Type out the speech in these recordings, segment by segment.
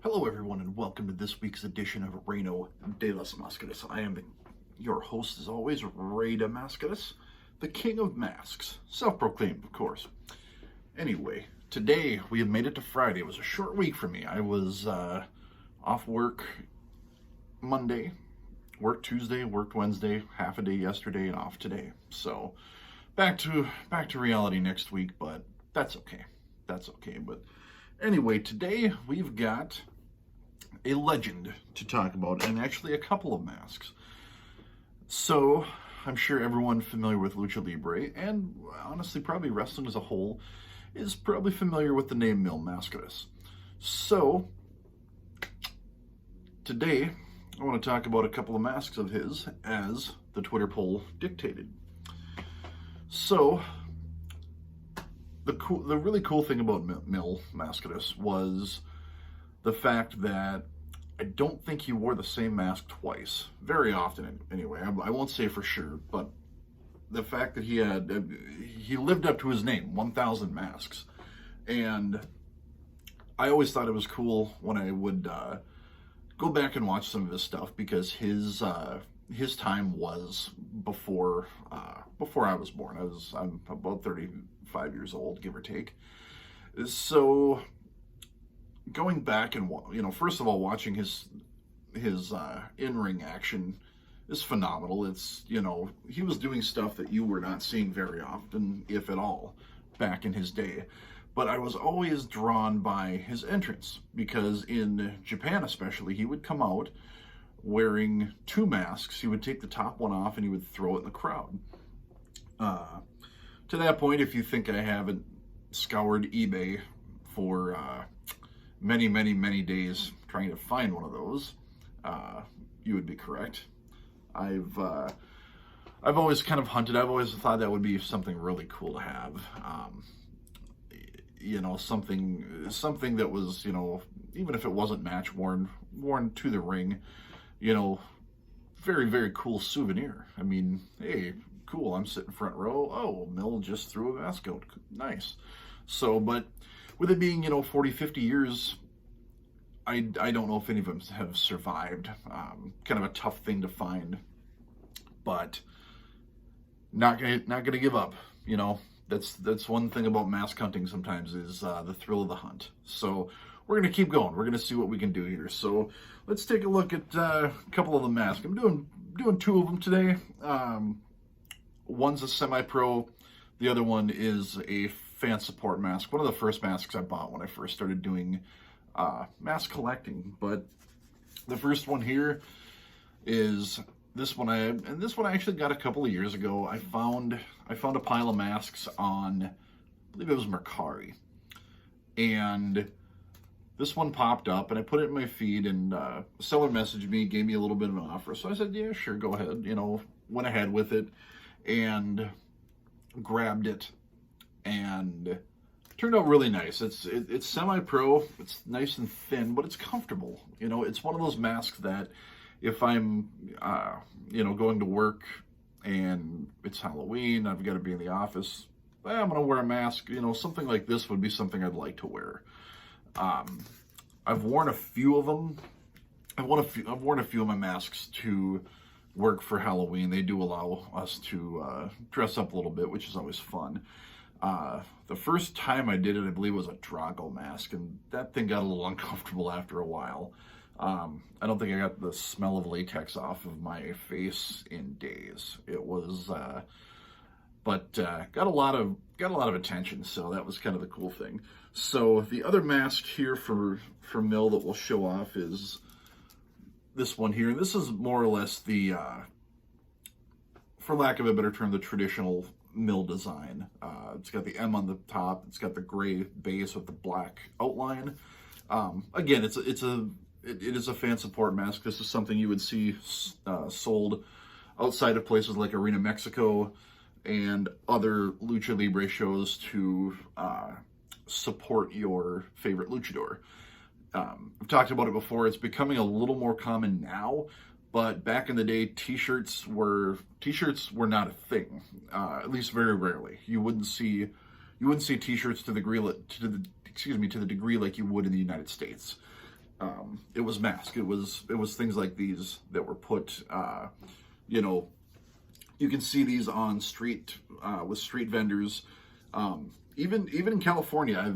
Hello, everyone, and welcome to this week's edition of Reino de Mil Mascaras. I am your host, as always, Mil Mascaras, the king of masks. Self-proclaimed, of course. Anyway, today we have made it to Friday. It was a short week for me. I was off work Monday, worked Tuesday, worked Wednesday, half a day yesterday, and off today. So back to reality next week, but that's okay. That's okay. But anyway, today we've got a legend to talk about, and actually a couple of masks. So, I'm sure everyone familiar with Lucha Libre, and honestly probably wrestling as a whole, is probably familiar with the name Mil Mascaras. So, today, I want to talk about a couple of masks of his, as the Twitter poll dictated. So, the really cool thing about Mil Mascaras was the fact that I don't think he wore the same mask twice. Very often, anyway. I won't say for sure, but the fact that he lived up to his name, 1,000 masks. And I always thought it was cool when I would go back and watch some of his stuff, because his time was before I was born. I'm about 35 years old, give or take. So going back and, first of all, watching his in-ring action is phenomenal. It's, he was doing stuff that you were not seeing very often, if at all, back in his day. But I was always drawn by his entrance, because in Japan especially, he would come out wearing two masks. He would take the top one off and he would throw it in the crowd. To that point, if you think I haven't scoured eBay for many, many, many days trying to find one of those, you would be correct. I've always kind of hunted. I've always thought that would be something really cool to have. Something that was, even if it wasn't match worn to the ring, very, very cool souvenir. I mean, hey, cool, I'm sitting front row. Oh, Mil just threw a mask out. Nice. So, but with it being, 40, 50 years, I don't know if any of them have survived. Kind of a tough thing to find, but not gonna give up. That's one thing about mask hunting sometimes, is the thrill of the hunt. So we're gonna keep going. We're gonna see what we can do here. So let's take a look at a couple of the masks. I'm doing two of them today. One's a semi-pro. The other one is a fan support mask. One of the first masks I bought when I first started doing mask collecting. But the first one here is this one. This one I actually got a couple of years ago. I found a pile of masks on, I believe it was Mercari, and this one popped up, and I put it in my feed, and the seller messaged me, gave me a little bit of an offer. So I said, yeah, sure, go ahead. Went ahead with it and grabbed it, and it turned out really nice. It's semi-pro. It's nice and thin, but it's comfortable. It's one of those masks that if I'm going to work and it's Halloween, I've got to be in the office, I'm gonna wear a mask. Something like this would be something I'd like to wear. I've worn a few of them. I've worn a few of my masks to work for Halloween. They do allow us to dress up a little bit, which is always fun. The first time I did it, I believe, was a Drago mask, and that thing got a little uncomfortable after a while. I don't think I got the smell of latex off of my face in days. It was, but got a lot of attention, so that was kind of the cool thing. So the other mask here for Mil that we'll show off is this one here. This is more or less the, for lack of a better term, the traditional Mil design. It's got the M on the top. It's got the gray base with the black outline. Again, it is a fan support mask. This is something you would see sold outside of places like Arena Mexico and other Lucha Libre shows to support your favorite luchador. I've talked about it before. It's becoming a little more common now, but back in the day, t-shirts were not a thing. At least very rarely. You wouldn't see t-shirts to the degree like you would in the United States. it was mask. It was things like these that were put. You know, you can see these on street with street vendors. Even in California,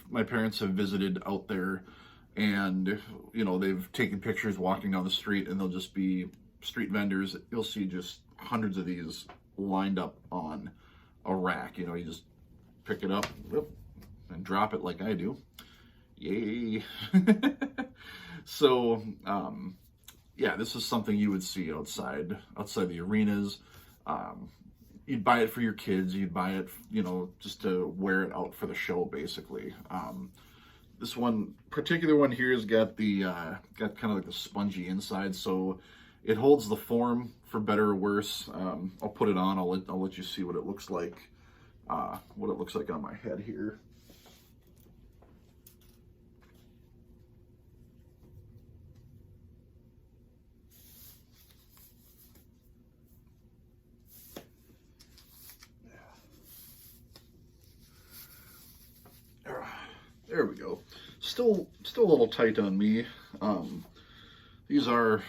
my parents have visited out there, and you know they've taken pictures walking down the street, and they'll just be street vendors. You'll see just hundreds of these lined up on a rack. You know, you just pick it up, whoop, and drop it like I do. Yay! So, yeah, this is something you would see outside the arenas. You'd buy it for your kids. You'd buy it, you know, just to wear it out for the show, basically. This particular one here has got got kind of like the spongy inside, so it holds the form for better or worse. I'll put it on. I'll let you see what it looks like. What it looks like on my head here. There we go. Still a little tight on me. These are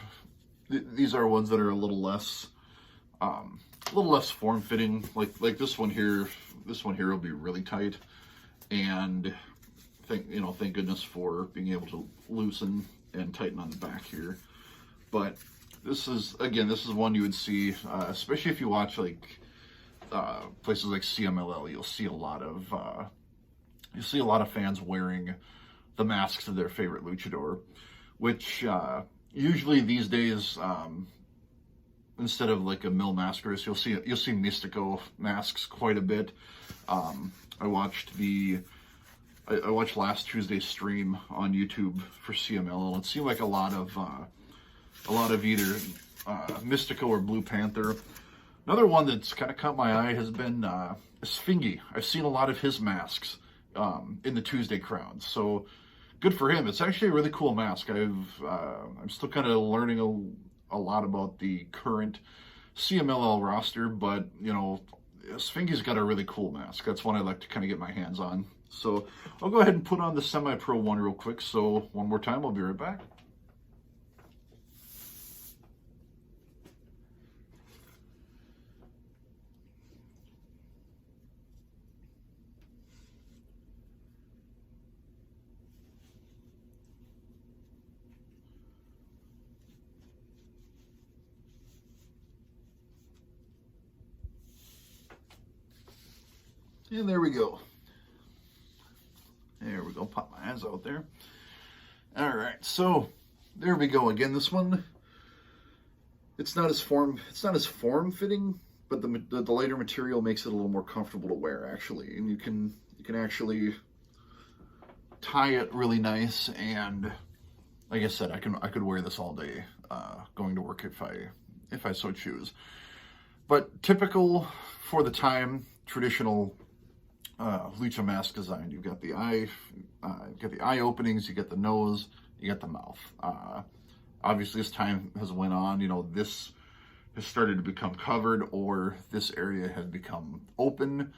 ones that are a little less form fitting. Like this one here. This one here will be really tight, and thank goodness for being able to loosen and tighten on the back here. But this is one you would see, especially if you watch like places like CMLL. You'll see a lot of fans wearing the masks of their favorite luchador, which usually these days, instead of like a Mil Mascaras, you'll see Mystico masks quite a bit. I watched last Tuesday's stream on YouTube for CML, and it seemed like a lot of either Mystico or Blue Panther. Another one that's kind of caught my eye has been Sfingy. I've seen a lot of his masks in the Tuesday crowds, so good for him. It's actually a really cool mask. I'm still kind of learning a lot about the current CMLL roster, but you know, Sfingy's got a really cool mask. That's one I'd like to kind of get my hands on. So I'll go ahead and put on the semi-pro one real quick. So one more time, I'll be right back. And there we go. There we go. Pop my eyes out there. All right. So there we go. Again, this one, it's not as form fitting, but the lighter material makes it a little more comfortable to wear actually, and you can actually tie it really nice. And like I said, I could wear this all day going to work if I so choose. But typical for the time, traditional lucha mask design. You've got the eye openings, you get the nose, you get the mouth. Obviously, as time has went on, you know, this has started to become covered, or this area has become open.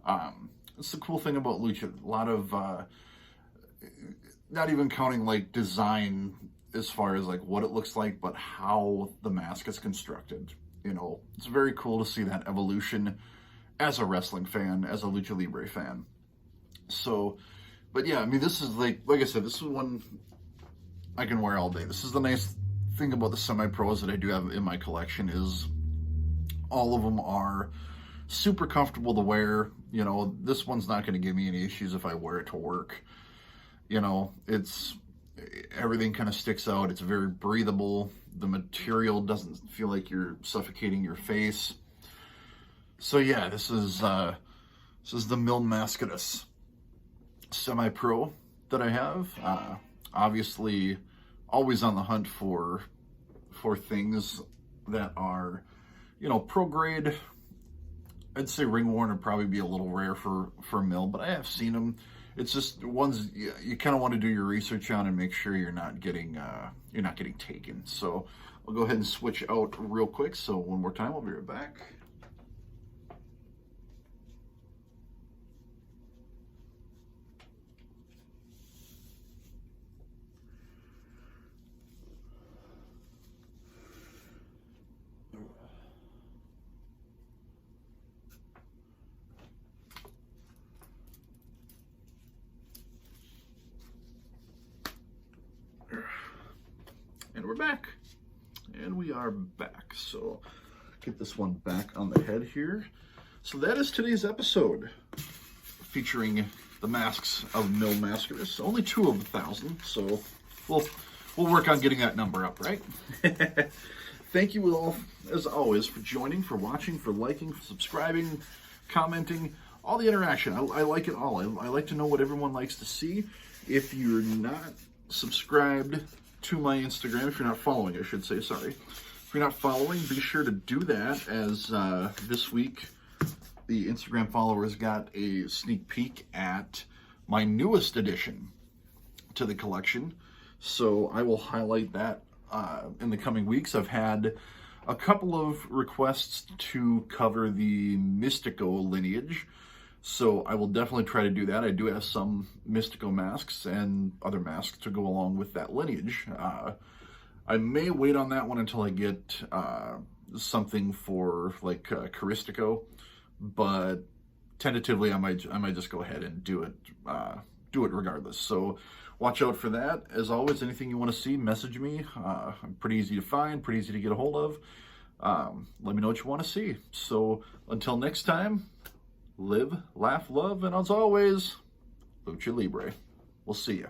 That's the cool thing about lucha. A lot of not even counting like design as far as like what it looks like, but how the mask is constructed. You know, it's very cool to see that evolution as a wrestling fan, as a Lucha Libre fan. So, but yeah, I mean, this is like I said, this is one I can wear all day. This is the nice thing about the semi-pros that I do have in my collection, is all of them are super comfortable to wear. You know, this one's not going to give me any issues if I wear it to work. You know, everything kind of sticks out. It's very breathable. The material doesn't feel like you're suffocating your face. So yeah, this is the Mil Mascaras semi-pro that I have. Obviously, always on the hunt for things that are, you know, pro grade. I'd say ring worn would probably be a little rare for Mil, but I have seen them. It's just ones you kind of want to do your research on and make sure you're not getting taken. So I'll go ahead and switch out real quick. So one more time, I'll be right back. And we are back. So get this one back on the head here. So that is today's episode, featuring the masks of Mil Mascaras. Only 2 of 1,000, so we'll work on getting that number up, right? Thank you all, as always, for joining, for watching, for liking, for subscribing, commenting, all the interaction. I like it all. I like to know what everyone likes to see. If you're not subscribed to my Instagram, if you're not following, I should say, sorry. If you're not following, be sure to do that, as this week the Instagram followers got a sneak peek at my newest addition to the collection. So I will highlight that in the coming weeks. I've had a couple of requests to cover the Mystico lineage, so I will definitely try to do that. I do have some Mystico masks and other masks to go along with that lineage. I may wait on that one until I get something for like Caristico, but tentatively I might just go ahead and do it regardless. So watch out for that. As always, anything you want to see, message me. I'm pretty easy to find, pretty easy to get a hold of. Let me know what you want to see. So until next time, live, laugh, love, and as always, Lucha Libre. We'll see you.